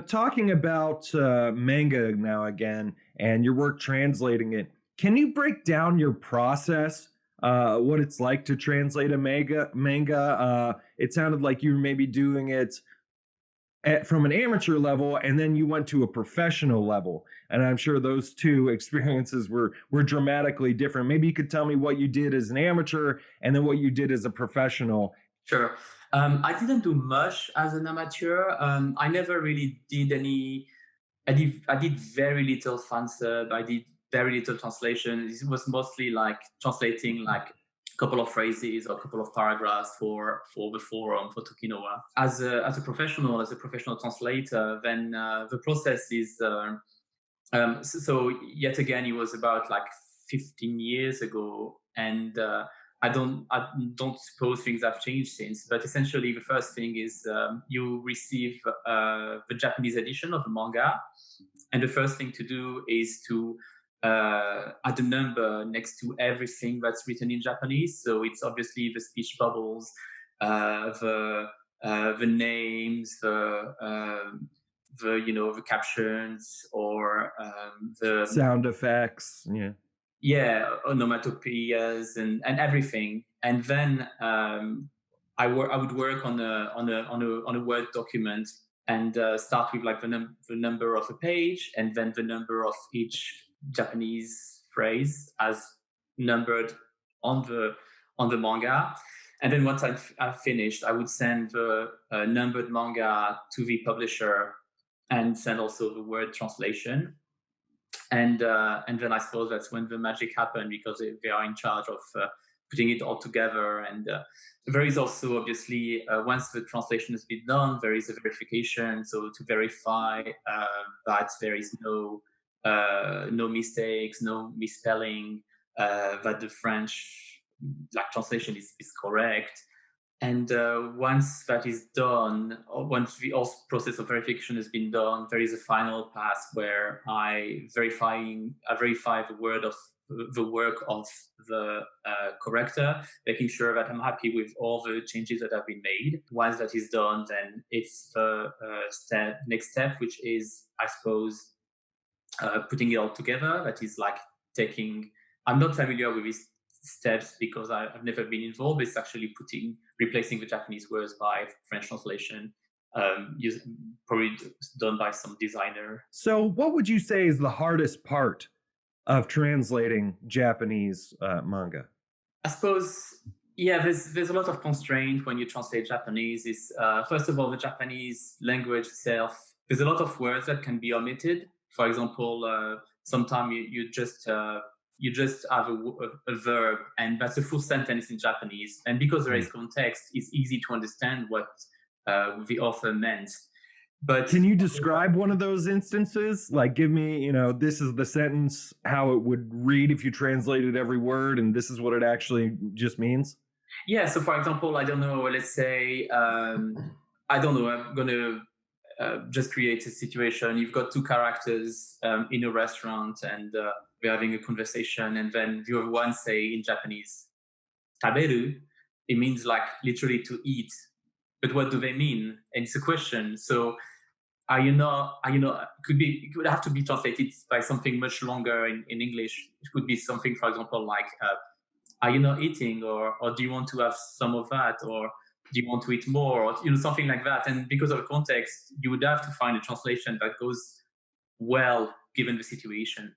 Talking about manga now again and your work translating it, can you break down your process, what it's like to translate a manga? It sounded like you were maybe doing it from an amateur level, and then you went to a professional level. And I'm sure those two experiences were dramatically different. Maybe you could tell me what you did as an amateur and then what you did as a professional. Sure. I didn't do much as an amateur. I never really did any. I did very little fan sub. I did very little translation. It was mostly like translating like a couple of phrases or a couple of paragraphs for the forum for Tokinoa. As a professional translator, then the process is. So yet again, it was about like 15 years ago, and I don't suppose things have changed since. But essentially, the first thing is you receive the Japanese edition of the manga, and the first thing to do is to add a number next to everything that's written in Japanese. So it's obviously the speech bubbles, the names, the captions, or the Sound effects. Yeah. onomatopoeias and everything. And then I would work on a Word document and start with like the number of a page, and then the number of each Japanese phrase as numbered on the manga. And then once I've finished, I would send the numbered manga to the publisher and send also the Word translation. And then I suppose that's when the magic happened, because they are in charge of putting it all together. And there is also obviously once the translation has been done, there is a verification, so to verify that there is no mistakes, no misspelling, that the French like translation is correct. And once that is done, or once the whole process of verification has been done, there is a final pass where I verify the work of the corrector, making sure that I'm happy with all the changes that have been made. Once that is done, then it's the next step, which is, I suppose, putting it all together. That is like taking. I'm not familiar with these steps because I've never been involved. It's actually replacing the Japanese words by French translation, probably done by some designer. So, what would you say is the hardest part of translating Japanese manga? I suppose, yeah, there's a lot of constraint when you translate Japanese. Is first of all, the Japanese language itself. There's a lot of words that can be omitted. For example, sometimes you just have a verb, and that's a full sentence in Japanese. And because there is context, it's easy to understand what the author meant. But Can you describe one of those instances? Like, give me, this is the sentence, how it would read if you translated every word, and this is what it actually just means? yeah, so for example, I don't know, let's say, I don't know, I'm going to just create a situation. You've got two characters in a restaurant, and we're having a conversation, and then the other one say in Japanese, taberu. It means like literally to eat. But what do they mean? And it's a question. So it could have to be translated by something much longer in English. It could be something, for example, like are you not eating, or do you want to have some of that, or do you want to eat more, or something like that. And because of the context, you would have to find a translation that goes well given the situation.